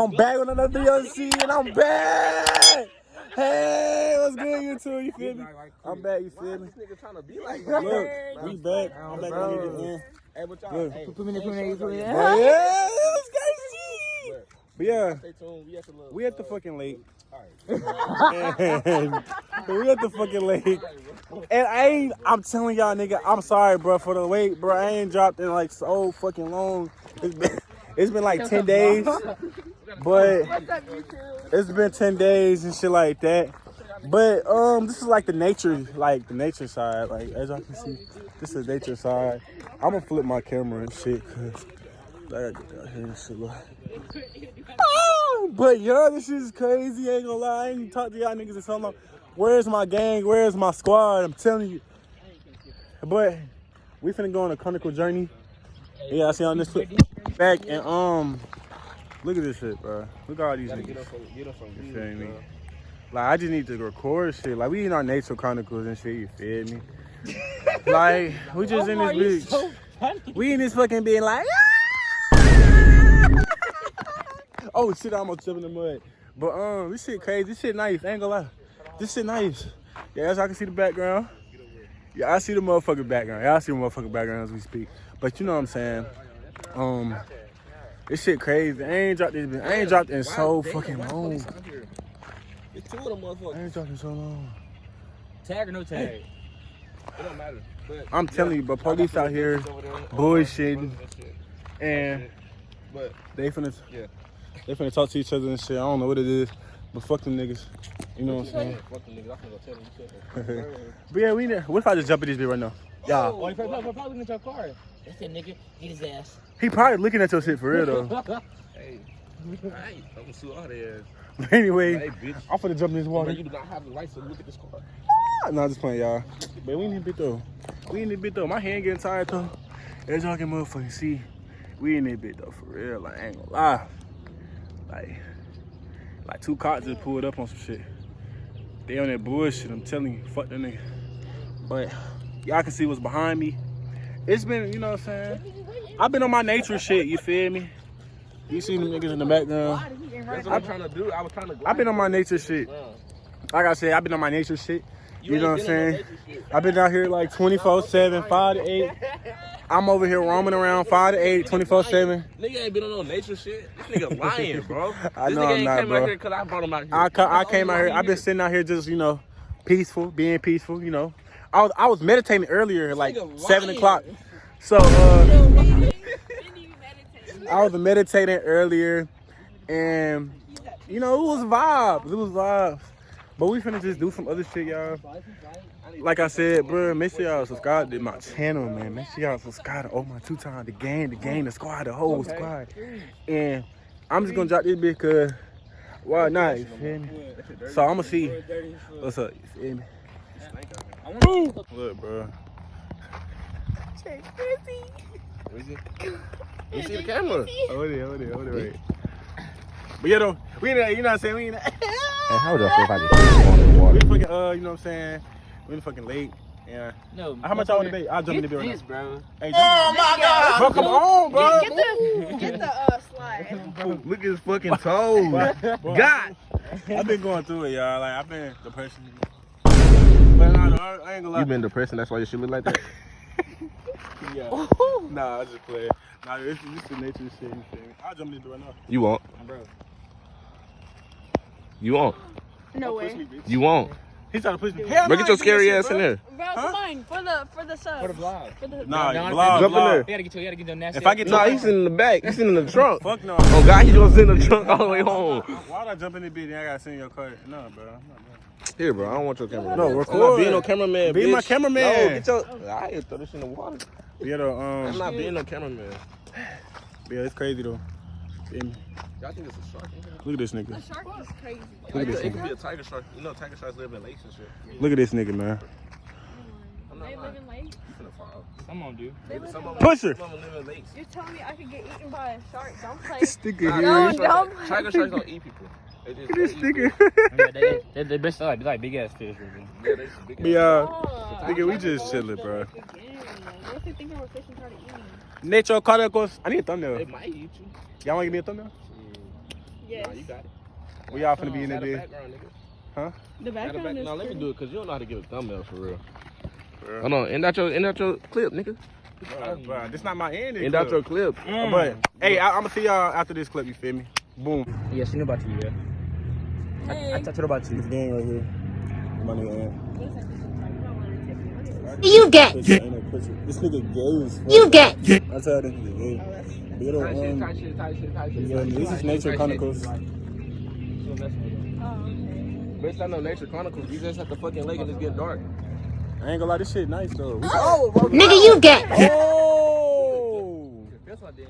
I'm back with another video, and I'm back. Hey, what's good, YouTube? You feel me? I'm back, you feel me? This nigga trying to be like Look, we back. I'm back on the end. Hey, what y'all? Hey, put me in. Yeah, it's crazy. But yeah, stay tuned. we at the fucking lake. And we at the fucking lake. And I'm telling y'all, nigga, I'm sorry, bro, for the wait, bro. I ain't dropped in like so fucking long. It's been like 10 days. But it's been 10 days and shit like that. But this is like the nature side. Like as y'all can see, this is the nature side. I'm gonna flip my camera and shit, cause I gotta get down here and shit. But yo, this shit is crazy. Ain't gonna lie, I ain't even talked to y'all niggas in so long. Where's my gang? Where's my squad? I'm telling you. But we finna go on a Chronicle journey. Yeah, I see on this clip back and look at this shit, bro. Look at all these niggas. You feel me? Like I just need to record shit. Like we in our nature chronicles and shit. You feel me? Like we just in this bitch. We in this fucking being like. Oh shit! I almost jumped in the mud. But this shit crazy. This shit nice. I ain't gonna lie. This shit nice. Yeah, as I can see the background. Yeah, I see the motherfucking background. Yeah, I see the motherfucking background as we speak. But you know what I'm saying? This shit crazy. I ain't dropped this bitch. I ain't dropped in so fucking long. It's two of them motherfuckers. I ain't dropped in so long. Tag or no tag? It don't matter. But I'm telling you, but police out here bullshitting, and they finna talk to each other and shit. I don't know what it is, but fuck them niggas. You know what I'm saying? Fuck them niggas. I'm gonna go tell them. But yeah, we there. What if I just jump in this bitch right now? Yeah. Oh, he probably looking at your car. That's that nigga. Get his ass. He probably looking at your shit for real though. Hey, I'm gonna sue all their ass. But anyway, hey, bitch. I'm finna jump in this water. You do not have the right to look at this car. Nah, just playing, y'all. But we in this bit though. My hand getting tired though. As y'all can motherfucking see, we in this bit though for real. Like I ain't gonna lie. Like two cops just pulled up on some shit. They on that bullshit. I'm telling you, fuck that nigga. But y'all can see what's behind me. It's been, you know what I'm saying? I've been on my nature shit. You feel me? You see them niggas in the background. That's what I'm trying to do. I was trying to. I've been on my nature shit. Like I said, I've been on my nature shit. You know what I'm saying? I've been out here like 24/7, 5 to 8. I'm over here roaming around 5 to 8, 24/7. Nigga ain't been on no nature shit. This nigga lying, bro. I know this nigga I'm not, came bro. out here because I brought him out here. I came out here. I've been sitting out here just, you know, peaceful, being peaceful, you know. I was meditating earlier, like 7 o'clock. So, I was meditating earlier, and, you know, it was vibes. But we finna just do some other shit, y'all. Like I said, bro, make sure y'all subscribe to my channel, man. Make sure y'all subscribe to Omar2xx, the gang, the squad, the whole squad. And I'm just gonna drop this bitch because why not? You feel me? So I'm gonna see what's up. You feel me? Look, bro. Where's it? You see the camera? Hold it, right. But yeah, though, we in there, you know what I'm saying? We in there. Hey, how would I feel if I just on the water? We fucking, you know what I'm saying? We in the fucking lake. Yeah. No. How much y'all want to pay? I'll jump in the bill right now. Bro. Hey, oh my God! Bro, come on, bro. Get the slide. Look at his fucking toes. God. I've been going through it, y'all. Like, I've been depression. But nah, I ain't gonna lie. You been depressing, that's why your shit look like that? Yeah. Nah, I just play. Nah, it's the nature of shit. You feel me? I'll jump in the right now. You won't. Bro. No way. You won't. He's trying to push me. Bro, get your scary ass in there. Bro, come on, for the sub. For the vlog. Nah, No, vlog. jump in there. You gotta get your nasty. If I get Nah, he's sitting in the back. He's sitting in the trunk. Fuck no. Oh, God, he's gonna sit in the trunk all the way home. Why would I jump in the bitch and I gotta sit in your car? No, bro. I'm not doing it. Here, bro, I don't want your camera. No, I'm record. not being no cameraman, Be bitch. my cameraman. No, get your... I ain't throw this in the water. Yeah, though, I'm not being no cameraman. yeah, it's crazy, though. Y'all think it's a shark? Look at this nigga. A shark is crazy. Look at this It could nigga. be a tiger shark. You know tiger sharks live in lakes and shit. Look at this nigga, man. They live in lakes. Come on, dude. Push her. Some of them live in lakes. You're telling me I could get eaten by a shark? Don't play. Sticker Nah, here. Don't tiger sharks don't eat people. They just Look at this eat nigga. Yeah, they best like big ass fish. Really. Yeah, they just big ass. Yeah, nigga, we just chilling, bro. What if they think I'm a fish and try to eat me? Nature Chronicles. I need a thumbnail. They might eat you. Y'all want to give me a thumbnail? Yes. Nah, you got it. We all finna be in Got there, a bitch. background, nigga. Huh? The background is No, let me pretty. do it, cause you don't know how to give a thumbnail for real. Bruh. Hold on, end out your clip, nigga. Bruh, this not my ending. End out your clip. But hey, I'm gonna see y'all after this clip. You feel me? Boom. Yeah, she knew about you, yeah. Hey. I talked to her about you. This game right here. My nigga Ant. You get. Ain't no picture. This nigga gay as fuck. You get. I tell this nigga gay. But Tight shit. this is Nature Chronicles. Oh, okay. Bitch, I know Nature Chronicles. You just at the fucking lake and it's getting dark. I ain't gonna lie, this shit nice though. Nigga, you get. Oh! That's what damn.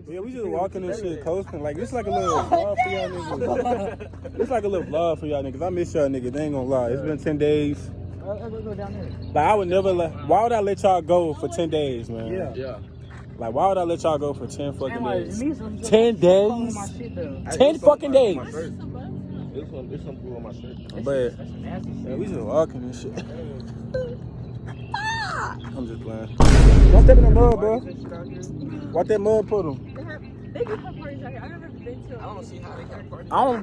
Yeah, we just walking and shit, coasting. Like, it's like a little vlog for y'all niggas. It's like a little vlog for y'all niggas. I miss y'all niggas. They ain't gonna lie. It's been 10 days. Let's go down there. Like, I would never let. Why would I let y'all go for 10 days, man? Yeah. Like, why would I let y'all go for 10 fucking days? 10 10 days? 10 fucking days. There's some blue on my shirt. But That's some nasty yeah, shit. we just walking and shit. I'm just playing. Don't step in the mud, bro. What that mud put them? They do have parties out here. I've never been to. I don't see how they got parties. I don't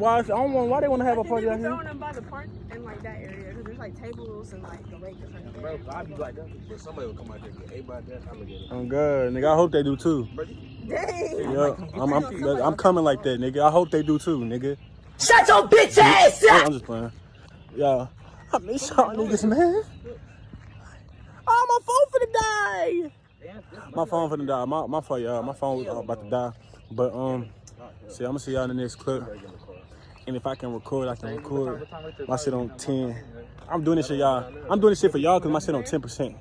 know why they want to have a party out They be here. throwing them by the park and like that area because there's like tables and like the lake or something. Bro, I'd be like that. But somebody will come out there and get ate by that. I'm gonna get it. I'm good, nigga. I hope they do too. Dang. Yeah, I'm coming like that, nigga. I hope they do too, nigga. Shut your bitch ass up. I'm just playing. Yeah, I miss y'all niggas, man. Oh, my phone finna die. My phone finna die. My fault, y'all. My phone was about to die. But see, I'm gonna see y'all in the next clip. And if I can record, I can record. My shit on 10. I'm doing this shit, y'all. I'm doing this shit for y'all because my shit on 10%.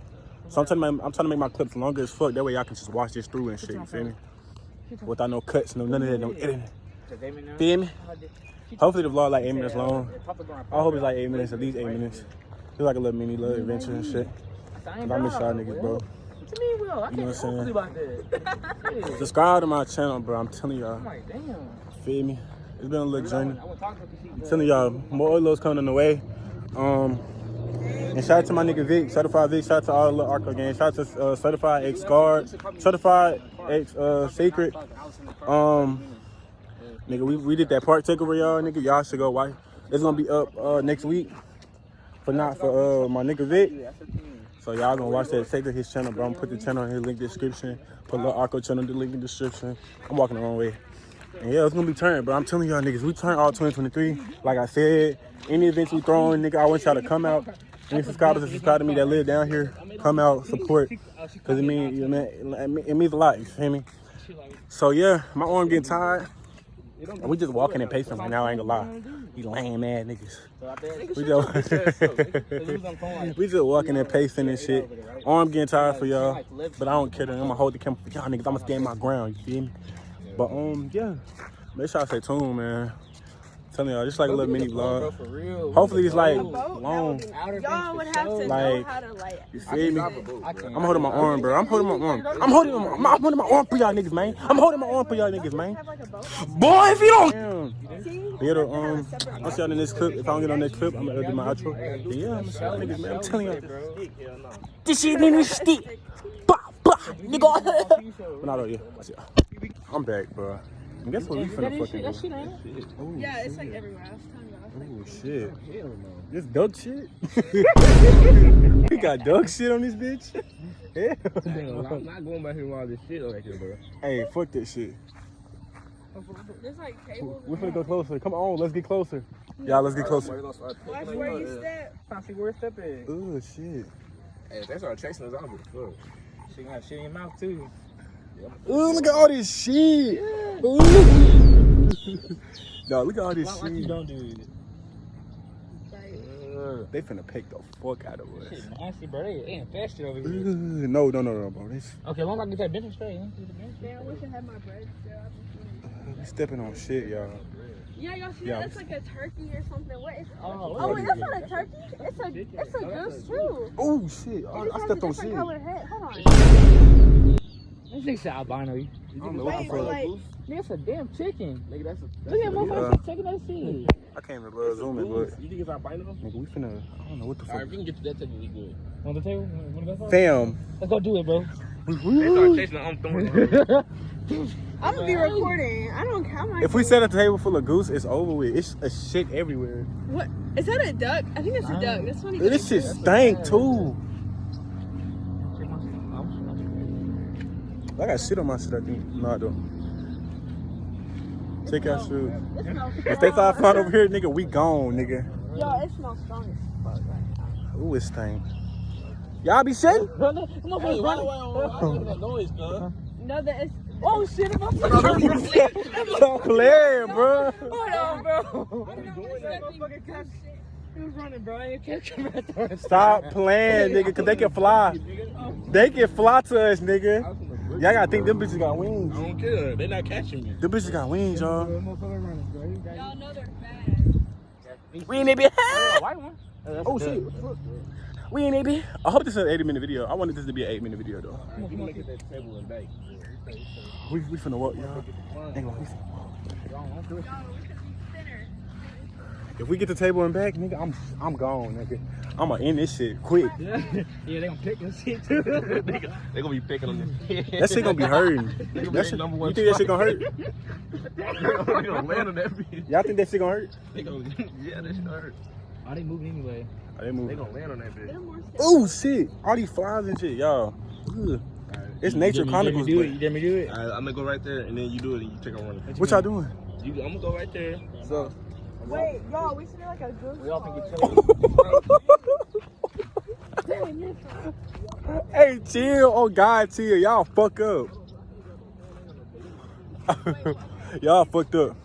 So I'm trying to make my clips longer as fuck. That way y'all can just watch this through and shit. You feel me? Without no cuts, no none of that, no editing. Feel me? Hopefully the vlog like 8 minutes long. I hope it's like 8 minutes, at least 8 minutes. It's like a little mini little adventure and shit. Cause I miss y'all niggas, bro. What you mean, Will? I You know can't what I'm saying? about that. Subscribe to my channel, bro. I'm telling y'all. I'm like, damn. Feel me? It's been a little journey. I want to talk to you. I'm telling y'all, more oilos coming on the way. And shout out to my nigga Vic, Certified Vic. Shout out to all the little Arco gang. Shout out to Certified X Guard, Certified X Secret. Nigga, we did that part takeover, y'all. Nigga, y'all should go watch. It's gonna be up next week. For my nigga Vic. So y'all gonna watch that. Take to his channel, bro. I'm gonna put the channel in his link description. Put little Arco channel in the link in the description. I'm walking the wrong way. And yeah, it's gonna be turned, bro. I'm telling y'all niggas, we turn all 2023. Like I said, any events we throwing, nigga, I want y'all to come out. Any subscribers that subscribe to me that live down here, come out, support. Cause it means a lot, you feel me? So yeah, my arm getting tired. And we just walking and pacing right now, I ain't gonna lie. You lame ass niggas. We just walking and pacing and shit. Arm getting tired for y'all. But I don't care. I'm gonna hold the camera for y'all niggas. I'm gonna stand my ground, you feel me? But yeah. Make sure I stay tuned, man. I'm telling y'all, just like a little mini vlog. Hopefully it's like long. Y'all would have to know Like, how to like. you feel me? I'm holding my arm, bro. I'm holding my arm. I'm holding my arm for y'all niggas, man. I'm holding my arm for y'all niggas, man. Have like a boat. Boy, if you don't. See? Yeah, I'll see y'all in this clip. If I don't get on this clip, I'm gonna do my outro. But yeah, I'm sorry, niggas, man. I'm telling y'all. This shit in this stick. Bah, bah, nigga. But not all, yeah. I see y'all. I'm back, bro. And guess what we finna fucking do? Ooh, Yeah, it's like everywhere. I was telling you. oh shit. This duck shit? We got duck shit on this bitch? Yeah. I'm not going back here with all this shit over here, bro. Hey, fuck that shit. There's like tables. We're finna go closer. Come on, let's get closer. Y'all, let's get closer. Watch where you step. Trying to see where it's step at. Oh, shit. Hey, if they start chasing us, I'll be fucked. She gonna have shit in your mouth, too. Ooh, look at all this shit. Ooh. No, look at all this Like you shit. don't do it. They finna pick the fuck out of us. Shit nasty, bro. They infested over here. No, bro. This, Okay, long as I get that bench straight, huh? Man, I wish I had my bread still. we stepping on shit, y'all. Yeah, y'all see Yeah. that? That's like a turkey or something. What is? Oh, Oh wait, that's not a turkey. It's a goose too. Oh, shit. It I just has stepped a on different shit. colored head. Hold on. This nigga said albino. I don't know what the Wait, fuck. like, Nigga, that's a damn chicken. Nigga, that's Look at motherfuckers taking that shit. I can't even zoom it, but You think it's albino? nigga, we finna. I don't know what the Alright, fuck. if we can get to that table, we good. On the table? Wanna go for it? Fam. Let's go do it, bro. They start chasing us, I'm throwing it. I'm gonna be recording. I don't count my. If we set a table full of goose, it's over with. It's a shit everywhere. What? Is that a duck? I think it's a duck. This one. This shit stank too. I got shit on my shit, I think. No, I don't. Take our shoes. If they start flying over here, nigga, we gone, nigga. Yo, it smells strong as fuck right now. Ooh, it stank. Y'all be sitting? Hey, why that noise, cuz? No, that is. Oh shit! I'm about Stop playing, bro. Hold on, bro. What are you doing that? He was running, bro. I ain't catch him right there. Stop playing, nigga, cause they can fly. They can fly to us, nigga. Y'all gotta think them bitches got wings. I don't care. They not catching me. Them bitches got wings, y'all. Y'all know they're bad. We ain't maybe. White one. Oh shit. We ain't maybe. I hope this is an 80-minute video. I wanted this to be an 8-minute video though. You can look at that table and bake. We finna walk, y'all. Hang on, we finna walk. If we get the table and back, nigga, I'm gone, nigga. I'ma end this shit quick. Yeah, they gonna pick this shit too. They gonna be picking on this. That shit gonna be hurting. That shit, number you one think that shit gonna hurt? They gonna land on that bitch. Y'all think that shit gonna hurt? They gonna, yeah, that shit hurt. Oh, they moving anyway. Oh, they They moving. gonna land on that bitch. Oh shit! All these flies and shit, y'all. Ugh. It's nature chronicles. You but- dare me do it? Alright, I'm gonna go right there and then you do it and you take a run. What y'all doing? I'm gonna go right there. So, Wait, y'all, we should do like a goose. We all think it's Hey, chill. Oh God, chill. Y'all fuck up. Y'all fucked up.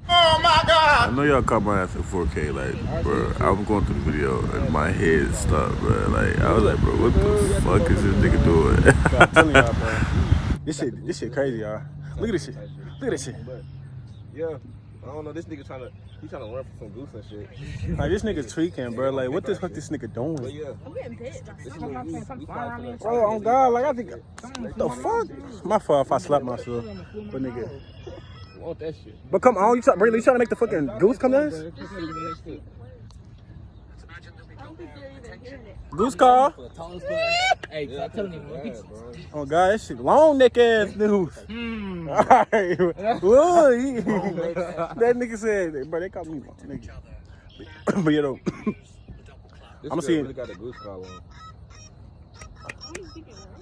Oh my God! I know y'all caught my ass in 4K, like, bro, I was going through the video and my head stopped, bro. Like, I was like, bro, what the fuck is this nigga doing? I'm telling y'all, bro. This shit crazy, y'all. Look at this shit. Look at this shit. yeah. I don't know, this nigga trying to run for some goose and shit. Like, this nigga's tweaking, bro. Like, what the fuck this nigga But doing? yeah, I'm getting bit. this is what we fight for that. Bro, on God, like, I think, what the fuck? My fault if I slapped myself. But nigga. I want that shit. But come on, you trying to make the fucking goose come to us? I don't think you're even hearing it. Goose call. Hey, stop telling me. Oh God, that shit long neck ass news. Alright, look, that nigga said, bro, they call me long nigga. But you know, This I'ma girl see. really got a goose call on.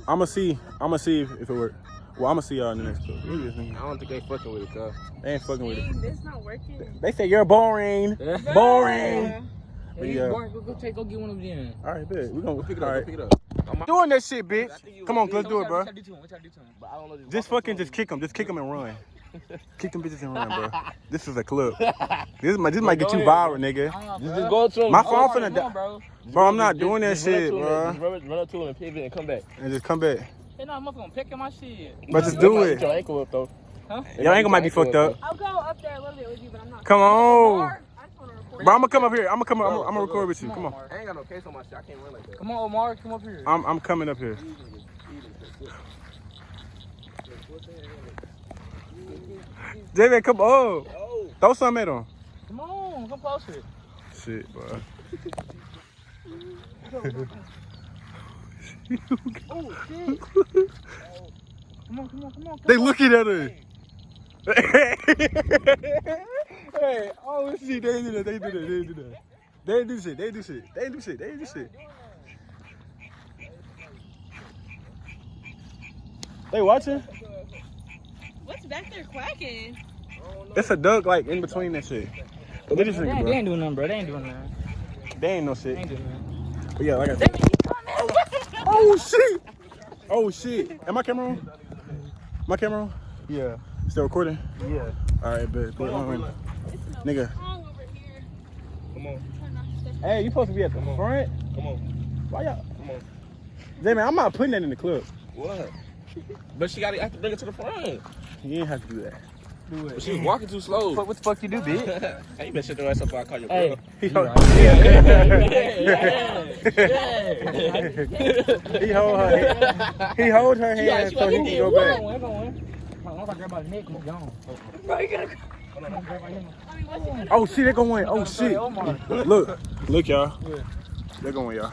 I'ma see if it work. Well, I'ma see y'all in the next clip. Look at this nigga. I don't think they fucking with it, cuz. They ain't fucking with it. Dang, this not working. They say you're boring. Boring. But yeah. Go get one of them. Alright, bet. We gonna Pick it all up, right. pick it up. Doing that shit, bitch. Come on, let's do it, bro. What y'all do to him? But I don't know. Just fucking just kick them. Just kick them and run. Kick them bitches and run, bro. This is a clip. This might get you viral, nigga. Just go to him. My phone finna die. bro. Bro, I'm not doing that shit, bro. Run up to him and pivot and come back. And just come back. They not motherfucking picking my shit. But just do Get it. your ankle up, though. Your ankle might be fucked up. I'll go up there a little bit with you, but I'm not. Come on. I just want to record. Bro, I'm gonna come up here. I'm gonna record with you. Come on. I ain't got no case on my shit. I can't run like that. Come on, Omar, come up here. I'm coming up here. J-Man, come on. Throw something at him. Come on, come closer. Shit, bro. Oh, shit. Come on. They looking at her. Hey, oh shit, they do that. They do shit. They watching? What's back there quacking? It's a duck like in between that shit. But they just They bro. ain't doing nothing, bro. They ain't doing nothing. They ain't no shit. They ain't doing nothing. But yeah, like I said. Oh shit. Am my camera on? My camera on? Yeah. Still recording? Yeah. Alright, bet. Nigga. Strong over here. Come on. Hey, you supposed to be at the front? Come on. Why y'all? Come on. J-Man, I'm not putting that in the clip. What? But she got to have to bring it to the front. You ain't have to do that. But she was walking too slow. What the fuck you do, bitch? Hey, you better shut your ass up before I call your Hey. girl. He hold her hand. He hold her hand so he can go back. Once I grab by the neck, he's gone. I mean, what's it? Oh shit, they're gonna win. Oh shit. Look, y'all. They're gonna win, y'all.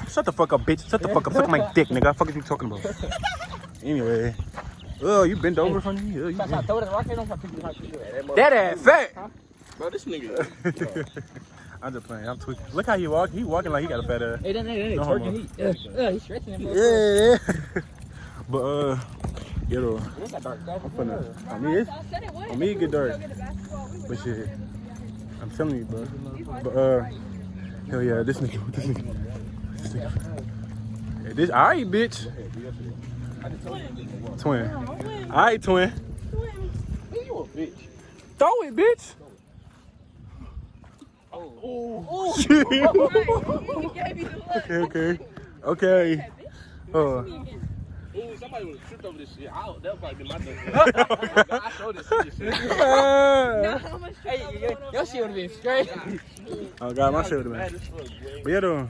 Shut the fuck up, bitch. Shut the fuck up. Suck my dick, nigga. What the fuck are you talking about? Anyway. Oh, you bent over from me? Oh, you Stop, throw that rock. Don't try to pick it up. that ass fat. Bro, this nigga. I'm just playing. I'm tweaking. Look how he walk. He walking like he got a fat ass. Hey, that ain't No twerking. homo. He's stretching him. Yeah. But you know, It's got dark. I'm finna. On me it get dark. But shit, I'm telling you, bro. But hell yeah, this nigga. Hey, this alright, bitch. Twin. Alright, twin. You a bitch. Throw it, bitch. Okay. Ooh, somebody would have tripped over this shit. That would probably be my thing. I showed this shit. Hey, your shit would have been straight. Oh god, my shit would have been. But yeah, though,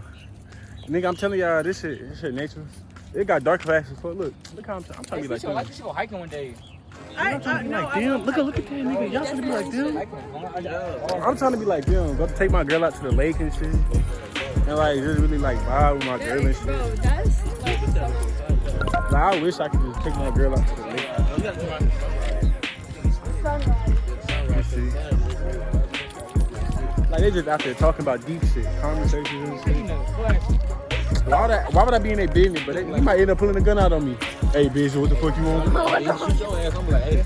nigga, I'm telling y'all, this shit nature. It got dark fast as fuck. Look how I'm trying to be like them. You should go hiking one day. I'm trying to be like them. Look at that nigga. Y'all trying to be like them. I'm trying to be like them. Go take my girl out to the lake and shit. And like just really like vibe with my girl and shit. Bro, that's like so Like, I wish I could just take my girl out to the lake. And shit. Like they just out there talking about deep shit, conversations and shit. Why would I be in their business? But you might end up pulling a gun out on me. Hey, bitch, what the fuck you want? Shoot your ass. I'm like, hey.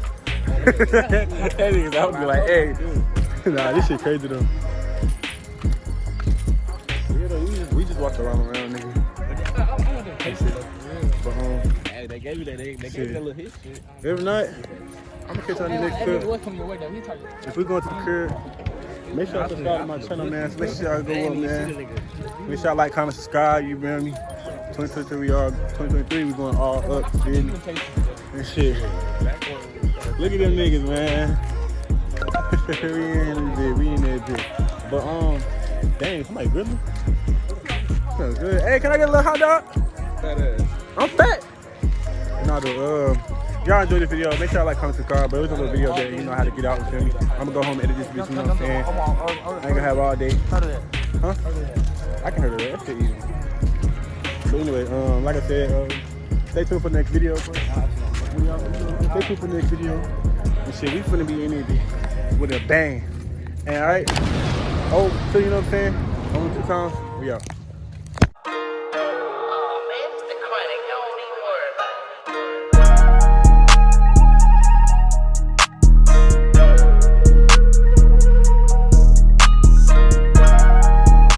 That niggas, I would be like, hey. Nah, this shit crazy though. Yeah, though, we just walked around, nigga. But Hey, they gave you that. They gave you that little hit shit. every night, I'm gonna catch y'all in the next clip. If we going to the crib, make sure y'all subscribe to my channel, man. So make sure y'all go up, man. Make sure y'all like, comment, subscribe. You feel me? 2023, we going all up, dude. And shit. Look at them niggas, man. we in that bitch. But dang, somebody grilling? Sounds good. Hey, can I get a little hot dog? Fat ass. I'm fat. Nah, though, y'all enjoyed this video. Make sure y'all like, comment, subscribe. But it was a little video that you know how to get out, you feel me? I'm gonna go home and edit this bitch, you know what I'm saying? I ain't gonna have all day. Huh? I can hear that. That shit easy. So anyway, like I said, stay tuned for the next video. Stay tuned for the next video. And shit, we finna be in it with a bang. And alright. Oh, so you know what I'm saying? Only 2 times. We out.